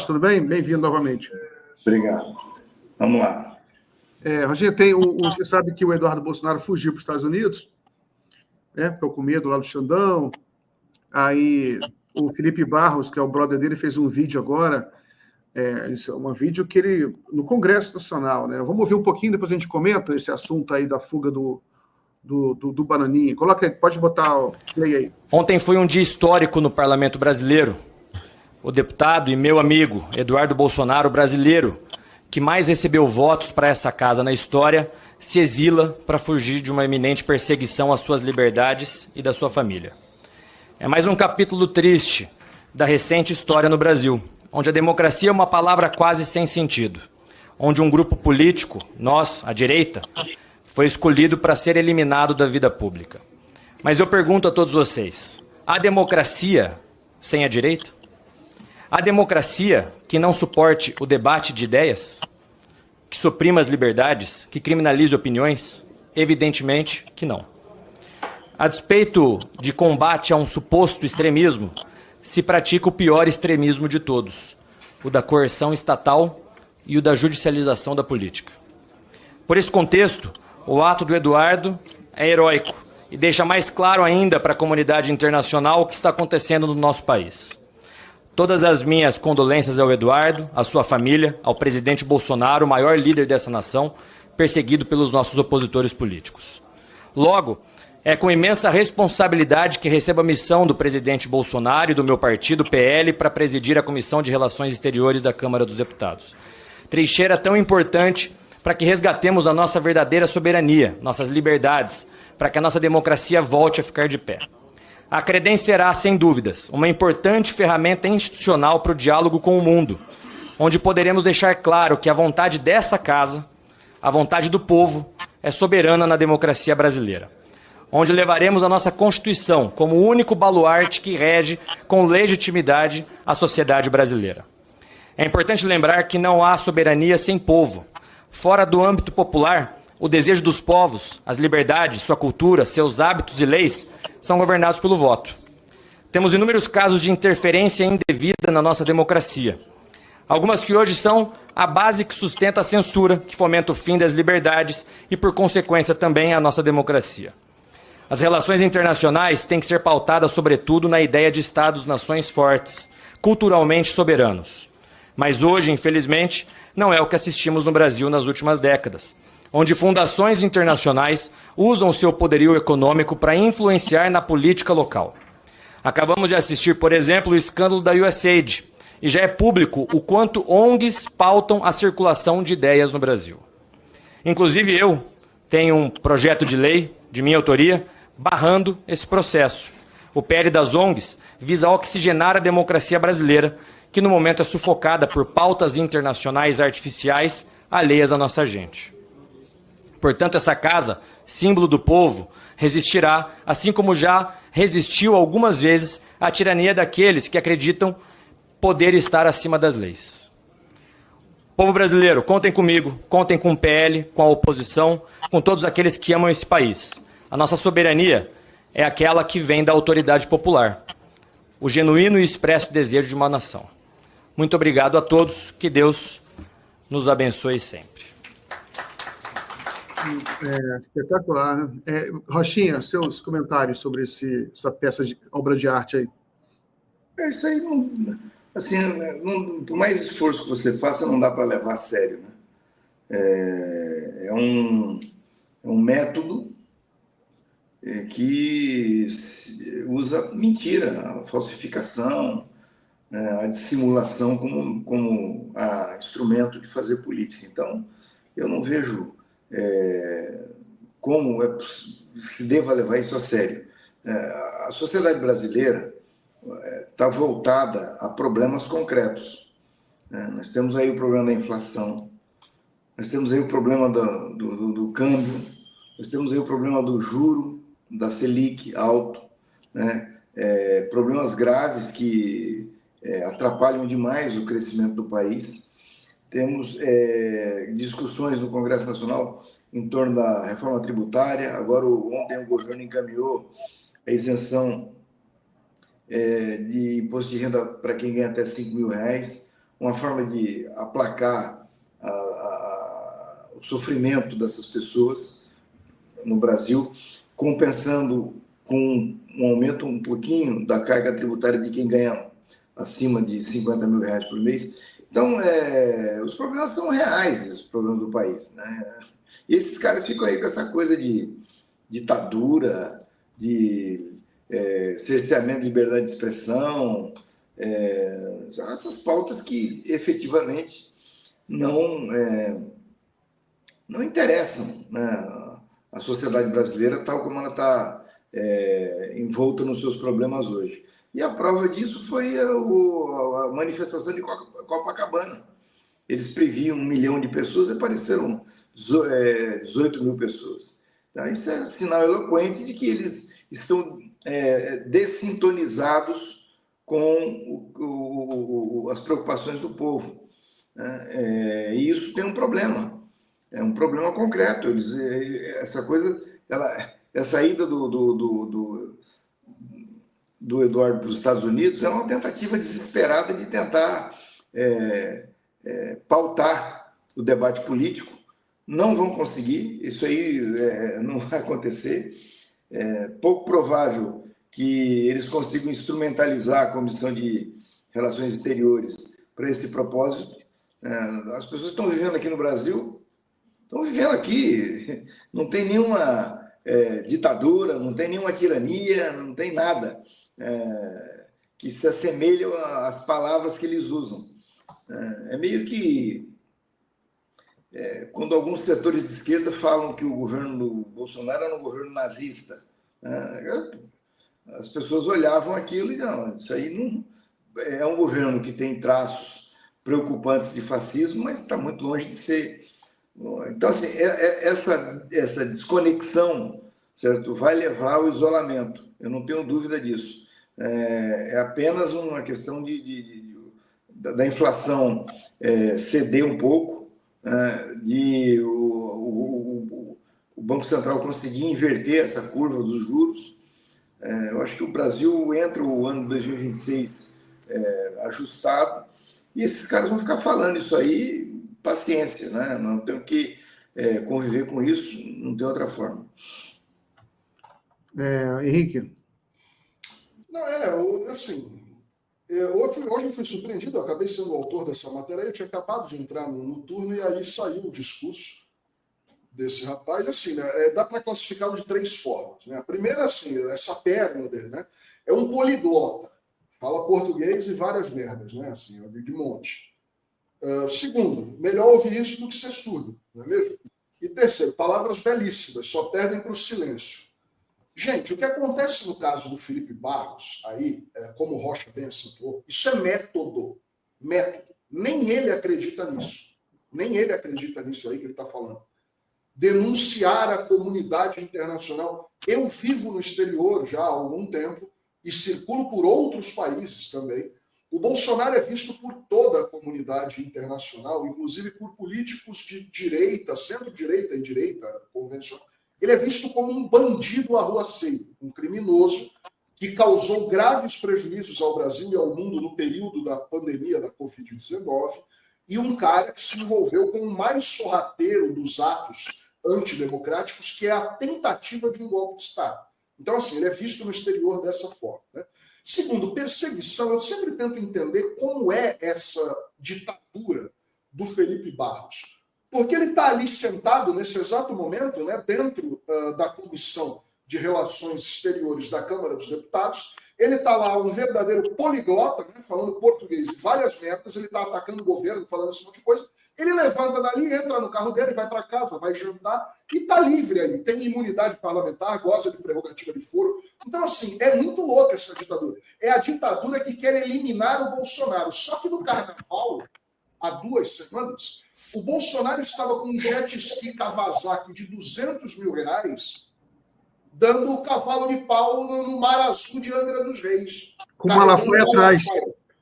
Tudo bem? Bem-vindo novamente. Obrigado. Vamos lá. Roginha, você sabe que o Eduardo Bolsonaro fugiu para os Estados Unidos, né? Ficou com medo lá do Xandão. Aí o Felipe Barros, que é o brother dele, fez um vídeo agora, um vídeo que ele, no Congresso Nacional, né? Vamos ouvir um pouquinho, depois a gente comenta esse assunto aí da fuga do Bananinha. Coloca aí, pode botar o play aí. Ontem foi um dia histórico no Parlamento Brasileiro. O deputado e meu amigo Eduardo Bolsonaro, brasileiro, que mais recebeu votos para essa casa na história, se exila para fugir de uma iminente perseguição às suas liberdades e da sua família. É mais um capítulo triste da recente história no Brasil, onde a democracia é uma palavra quase sem sentido, onde um grupo político, nós, a direita, foi escolhido para ser eliminado da vida pública. Mas eu pergunto a todos vocês, há democracia sem a direita? Há democracia que não suporte o debate de ideias? Que suprima as liberdades? Que criminalize opiniões? Evidentemente que não. A despeito de combate a um suposto extremismo, se pratica o pior extremismo de todos, o da coerção estatal e o da judicialização da política. Por esse contexto, o ato do Eduardo é heróico e deixa mais claro ainda para a comunidade internacional o que está acontecendo no nosso país. Todas as minhas condolências ao Eduardo, à sua família, ao presidente Bolsonaro, o maior líder dessa nação, perseguido pelos nossos opositores políticos. Logo, é com imensa responsabilidade que recebo a missão do presidente Bolsonaro e do meu partido, PL, para presidir a Comissão de Relações Exteriores da Câmara dos Deputados. Trincheira tão importante para que resgatemos a nossa verdadeira soberania, nossas liberdades, para que a nossa democracia volte a ficar de pé. A Credem será, sem dúvidas, uma importante ferramenta institucional para o diálogo com o mundo, onde poderemos deixar claro que a vontade dessa casa, a vontade do povo, é soberana na democracia brasileira, onde levaremos a nossa Constituição como o único baluarte que rege com legitimidade a sociedade brasileira. É importante lembrar que não há soberania sem povo. Fora do âmbito popular, o desejo dos povos, as liberdades, sua cultura, seus hábitos e leis são governados pelo voto. Temos inúmeros casos de interferência indevida na nossa democracia. Algumas que hoje são a base que sustenta a censura, que fomenta o fim das liberdades e, por consequência, também a nossa democracia. As relações internacionais têm que ser pautadas, sobretudo, na ideia de Estados-nações fortes, culturalmente soberanos. Mas hoje, infelizmente, não é o que assistimos no Brasil nas últimas décadas, onde fundações internacionais usam seu poderio econômico para influenciar na política local. Acabamos de assistir, por exemplo, o escândalo da USAID, e já é público o quanto ONGs pautam a circulação de ideias no Brasil. Inclusive eu tenho um projeto de lei, de minha autoria, barrando esse processo. O PL das ONGs visa oxigenar a democracia brasileira, que no momento é sufocada por pautas internacionais artificiais alheias à nossa gente. Portanto, essa casa, símbolo do povo, resistirá, assim como já resistiu algumas vezes à tirania daqueles que acreditam poder estar acima das leis. Povo brasileiro, contem comigo, contem com o PL, com a oposição, com todos aqueles que amam esse país. A nossa soberania é aquela que vem da autoridade popular, o genuíno e expresso desejo de uma nação. Muito obrigado a todos, que Deus nos abençoe sempre. Espetacular. Rochinha, seus comentários sobre essa peça de obra de arte aí. Isso aí, por mais esforço que você faça, não dá para levar a sério, né? É um método que usa mentira, a falsificação, a dissimulação como instrumento de fazer política. Então, eu não vejo como se deva levar isso a sério. A sociedade brasileira está voltada a problemas concretos. Nós temos aí o problema da inflação, nós temos aí o problema do câmbio, nós temos aí o problema do juro, da Selic alto, né? Problemas graves que atrapalham demais o crescimento do país. Temos discussões no Congresso Nacional em torno da reforma tributária. Agora, ontem o governo encaminhou a isenção de imposto de renda para quem ganha até R$5.000, uma forma de aplacar o sofrimento dessas pessoas no Brasil, compensando com um aumento um pouquinho da carga tributária de quem ganha acima de 50 mil reais por mês. Então, os problemas são reais, os problemas do país, né? E esses caras ficam aí com essa coisa de ditadura, de cerceamento de liberdade de expressão, são essas pautas que efetivamente não interessam, né, a sociedade brasileira tal como ela está envolta nos seus problemas hoje. E a prova disso foi a manifestação de Copacabana. Eles previam 1 milhão de pessoas e apareceram 18 mil pessoas. Então, isso é sinal eloquente de que eles estão dessintonizados com as preocupações do povo, né? E isso tem um problema, é um problema concreto. Essa coisa, essa ida do Eduardo para os Estados Unidos é uma tentativa desesperada de tentar pautar o debate político. Não vão conseguir, isso aí não vai acontecer. É pouco provável que eles consigam instrumentalizar a Comissão de Relações Exteriores para esse propósito. As pessoas estão vivendo aqui no Brasil, estão vivendo aqui, não tem nenhuma ditadura, não tem nenhuma tirania, não tem nada que se assemelhe às palavras que eles usam. É meio que quando alguns setores de esquerda falam que o governo do Bolsonaro era um governo nazista, as pessoas olhavam aquilo e não, isso aí não é um governo que tem traços preocupantes de fascismo, mas está muito longe de ser. Então, assim, essa desconexão, certo, vai levar ao isolamento, eu não tenho dúvida disso. É apenas uma questão da inflação ceder um pouco, de o Banco Central conseguir inverter essa curva dos juros. Eu acho que o Brasil entra o ano de 2026 ajustado, e esses caras vão ficar falando isso aí, paciência, né? Não tenho que conviver com isso, não tem outra forma. Henrique? Não, assim, hoje eu fui surpreendido, eu acabei sendo o autor dessa matéria, eu tinha acabado de entrar no turno e aí saiu o discurso desse rapaz, assim, né, dá para classificá-lo de 3 formas, né? A primeira, assim, essa pérola dele, né, é um poliglota, fala português e várias merdas, né, assim, de monte. Segundo, melhor ouvir isso do que ser surdo, não é mesmo? E terceiro, palavras belíssimas, só perdem para o silêncio. Gente, o que acontece no caso do Felipe Barros, aí, como o Rocha bem acentuou, isso é método. Método. Nem ele acredita nisso. Nem ele acredita nisso aí que ele está falando. Denunciar a comunidade internacional. Eu vivo no exterior já há algum tempo e circulo por outros países também. O Bolsonaro é visto por toda a comunidade internacional, inclusive por políticos de direita, centro-direita e direita convencional. Ele é visto como um bandido arruaceiro, um criminoso que causou graves prejuízos ao Brasil e ao mundo no período da pandemia da Covid-19 e um cara que se envolveu com o mais sorrateiro dos atos antidemocráticos, que é a tentativa de um golpe de Estado. Então, assim, ele é visto no exterior dessa forma, né? Segundo, perseguição. Eu sempre tento entender como é essa ditadura do Felipe Barros. Porque ele está ali sentado nesse exato momento, né, dentro da Comissão de Relações Exteriores da Câmara dos Deputados. Ele está lá, um verdadeiro poliglota, né, falando português e várias merdas. Ele está atacando o governo, falando esse monte de coisa. Ele levanta dali, entra no carro dele, vai para casa, vai jantar e está livre aí. Tem imunidade parlamentar, gosta de prerrogativa de foro. Então, assim, é muito louca essa ditadura. É a ditadura que quer eliminar o Bolsonaro. Só que no carnaval, há 2 semanas, o Bolsonaro estava com um jet ski Kawasaki de R$200 mil, dando o cavalo de pau no Mar Azul de Angra dos Reis. Com o Malafaia atrás.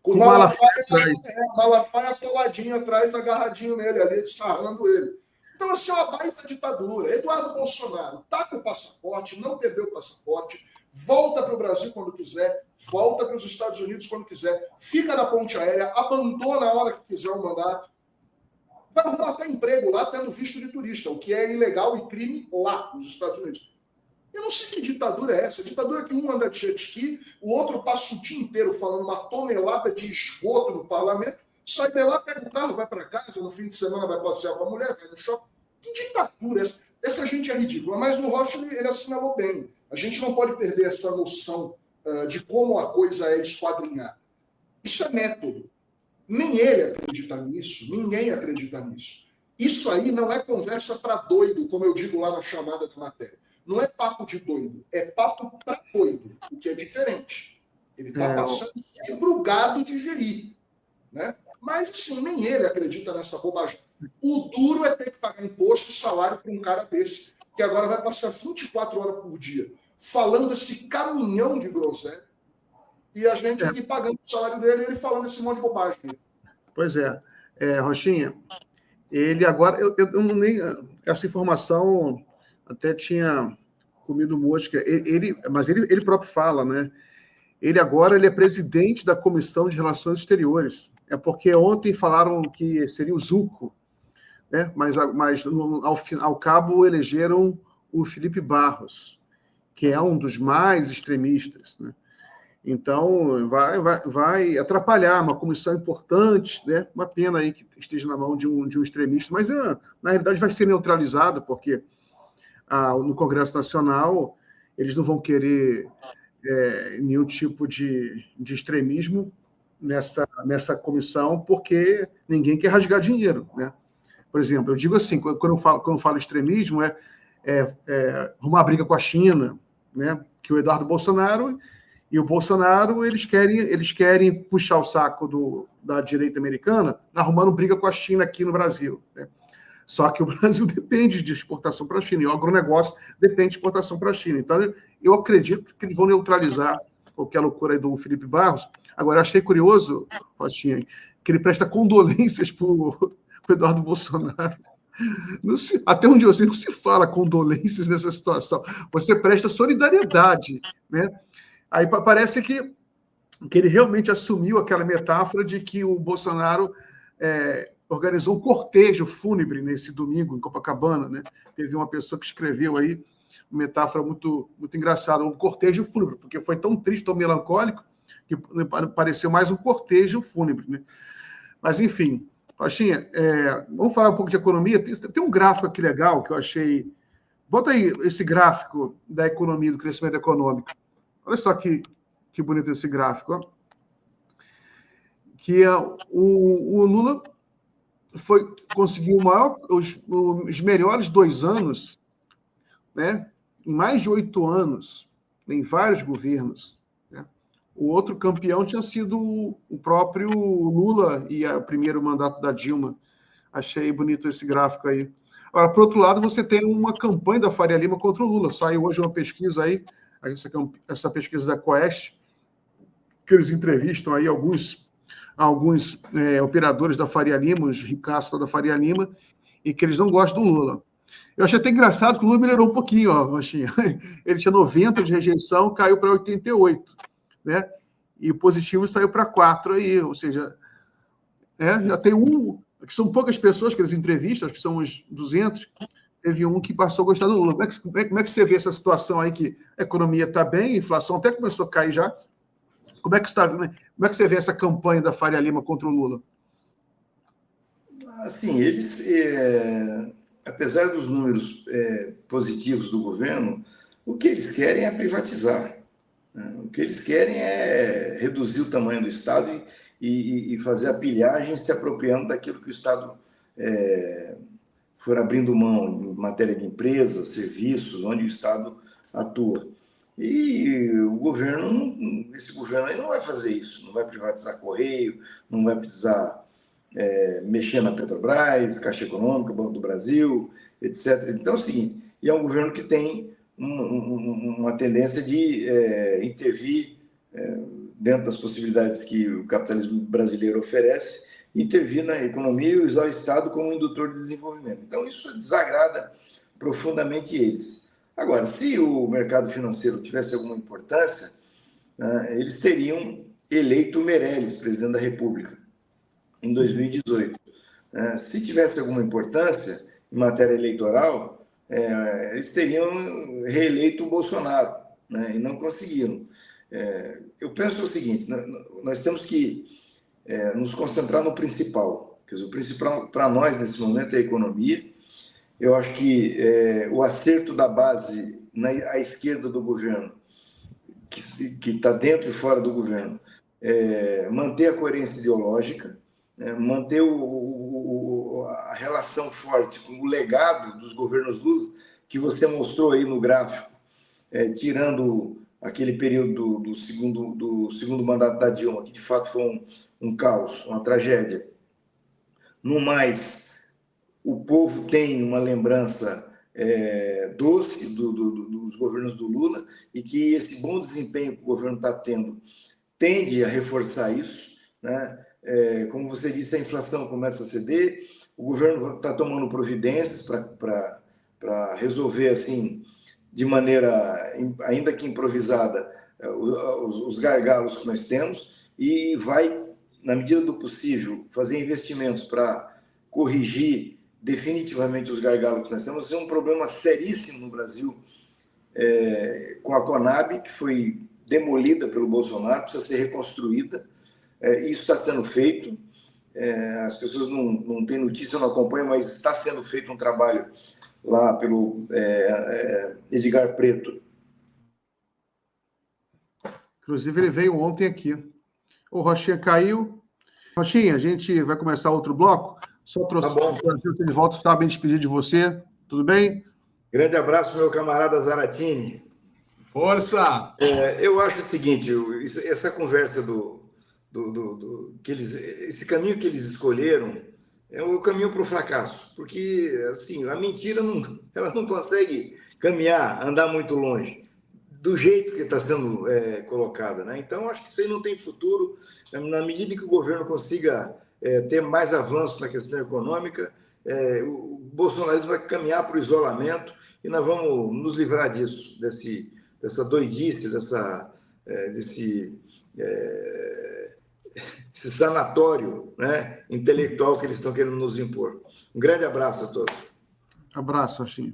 Com o Malafaia atoladinho atrás, agarradinho nele ali, sarrando ele. Então, assim, é uma baita ditadura. Eduardo Bolsonaro tá com o passaporte, não perdeu o passaporte, volta para o Brasil quando quiser, volta para os Estados Unidos quando quiser, fica na ponte aérea, abandona a hora que quiser o mandato. Vai arrumar até emprego lá, tendo visto de turista, o que é ilegal e crime lá nos Estados Unidos. Eu não sei que ditadura é essa. A ditadura é que um anda de jet ski, o outro passa o dia inteiro falando uma tonelada de esgoto no parlamento, sai de lá, pega o carro, vai para casa, no fim de semana vai passear com a mulher, vai no shopping. Que ditadura é essa? Essa gente é ridícula. Mas o Rocha, ele assinalou bem. A gente não pode perder essa noção de como a coisa é esquadrinhada. Isso é método. Nem ele acredita nisso, ninguém acredita nisso. Isso aí não é conversa para doido, como eu digo lá na chamada da matéria. Não é papo de doido, é papo para doido, o que é diferente. Ele está passando para o gado digerir. Né? Mas, assim, nem ele acredita nessa bobagem. O duro é ter que pagar imposto e salário para um cara desse, que agora vai passar 24 horas por dia falando esse caminhão de groselha, e a gente aqui pagando o salário dele e ele falando esse monte de bobagem. Pois é. Rochinha, ele agora... Eu não nem... Essa informação até tinha comido mosca. Mas ele próprio fala, né? Ele agora é presidente da Comissão de Relações Exteriores. É porque ontem falaram que seria o Zucco, né? Mas ao cabo elegeram o Felipe Barros, que é um dos mais extremistas, né? Então, vai atrapalhar uma comissão importante, né? Uma pena aí que esteja na mão de um extremista, mas, na realidade, vai ser neutralizado, porque no Congresso Nacional eles não vão querer nenhum tipo de extremismo nessa comissão, porque ninguém quer rasgar dinheiro, né? Por exemplo, eu digo assim, quando eu falo extremismo, arrumar briga com a China, né? Que o Eduardo Bolsonaro e o Bolsonaro, eles querem puxar o saco da direita americana, arrumando briga com a China aqui no Brasil, né? Só que o Brasil depende de exportação para a China, e o agronegócio depende de exportação para a China. Então, eu acredito que eles vão neutralizar qualquer loucura aí do Felipe Barros. Agora, eu achei curioso, Rochinha, que ele presta condolências para o Eduardo Bolsonaro. Até onde eu sei, não se fala condolências nessa situação. Você presta solidariedade, né? Aí parece que ele realmente assumiu aquela metáfora de que o Bolsonaro organizou um cortejo fúnebre nesse domingo em Copacabana, né? Teve uma pessoa que escreveu aí uma metáfora muito, muito engraçada, um cortejo fúnebre, porque foi tão triste, tão melancólico, que pareceu mais um cortejo fúnebre, né? Mas, enfim, Rochinha, vamos falar um pouco de economia. Tem um gráfico aqui legal que eu achei... Bota aí esse gráfico da economia, do crescimento econômico. Olha só que bonito esse gráfico. Ó. Que o Lula conseguiu os melhores 2 anos, né? Em mais de 8 anos, em vários governos. Né? O outro campeão tinha sido o próprio Lula e o primeiro mandato da Dilma. Achei bonito esse gráfico aí. Agora, por outro lado, você tem uma campanha da Faria Lima contra o Lula. Saiu hoje uma pesquisa aí, essa pesquisa da Quest, que eles entrevistam aí alguns operadores da Faria Lima, os ricaços da Faria Lima, e que eles não gostam do Lula. Eu achei até engraçado que o Lula melhorou um pouquinho, ó, Rochinha. Ele tinha 90 de rejeição, caiu para 88, né? E o positivo saiu para 4 aí, ou seja, já tem que são poucas pessoas que eles entrevistam, acho que são uns 200, teve um que passou a gostar do Lula. Como é que você vê essa situação aí que a economia está bem, a inflação até começou a cair já? Como é que você vê essa campanha da Faria Lima contra o Lula? Assim, eles, apesar dos números positivos do governo, o que eles querem é privatizar. Né? O que eles querem é reduzir o tamanho do Estado e fazer a pilhagem se apropriando daquilo que o Estado for abrindo mão em matéria de empresas, serviços, onde o Estado atua. E esse governo aí não vai fazer isso, não vai privatizar Correio, não vai precisar mexer na Petrobras, Caixa Econômica, Banco do Brasil, etc. Então é o seguinte, e é um governo que tem uma tendência de intervir dentro das possibilidades que o capitalismo brasileiro oferece, intervir na economia e usar o Estado como indutor de desenvolvimento. Então isso desagrada profundamente eles. Agora, se o mercado financeiro tivesse alguma importância, né, eles teriam eleito Meirelles presidente da República em 2018. Se tivesse alguma importância em matéria eleitoral, eles teriam reeleito o Bolsonaro, né, e não conseguiram. Eu penso o seguinte, nós temos que nos concentrar no principal. Quer dizer, o principal para nós nesse momento é a economia. Eu acho que o acerto da base à esquerda do governo, que está dentro e fora do governo, manter a coerência ideológica, manter a relação forte com o legado dos governos Lula, que você mostrou aí no gráfico, tirando aquele período do segundo mandato da Dilma, que de fato foi um caos, uma tragédia. No mais, o povo tem uma lembrança doce dos governos do Lula, e que esse bom desempenho que o governo está tendo tende a reforçar isso, né? Como você disse, a inflação começa a ceder, o governo está tomando providências para resolver, assim, de maneira ainda que improvisada, os gargalos que nós temos, e vai, na medida do possível, fazer investimentos para corrigir definitivamente os gargalos que nós temos. É um problema seríssimo no Brasil, com a Conab, que foi demolida pelo Bolsonaro, precisa ser reconstruída. Isso está sendo feito. As pessoas não têm notícia, não acompanham, mas está sendo feito um trabalho lá pelo Edgar Preto. Inclusive, ele veio ontem aqui. O Rochinha caiu. Rochinha, a gente vai começar outro bloco. Só trouxe de volta, estava bem despedido de você. Tudo bem? Grande abraço, meu camarada Zaratini. Força! Eu acho o seguinte, essa conversa esse caminho que eles escolheram é o caminho para o fracasso, porque assim, a mentira ela não consegue caminhar, andar muito longe, do jeito que está sendo colocada, né? Então, acho que isso aí não tem futuro. Na medida que o governo consiga ter mais avanço na questão econômica, o bolsonarismo vai caminhar para o isolamento, e nós vamos nos livrar disso, dessa doidice, desse sanatório, né, intelectual que eles estão querendo nos impor. Um grande abraço a todos. Abraço, Rochinha.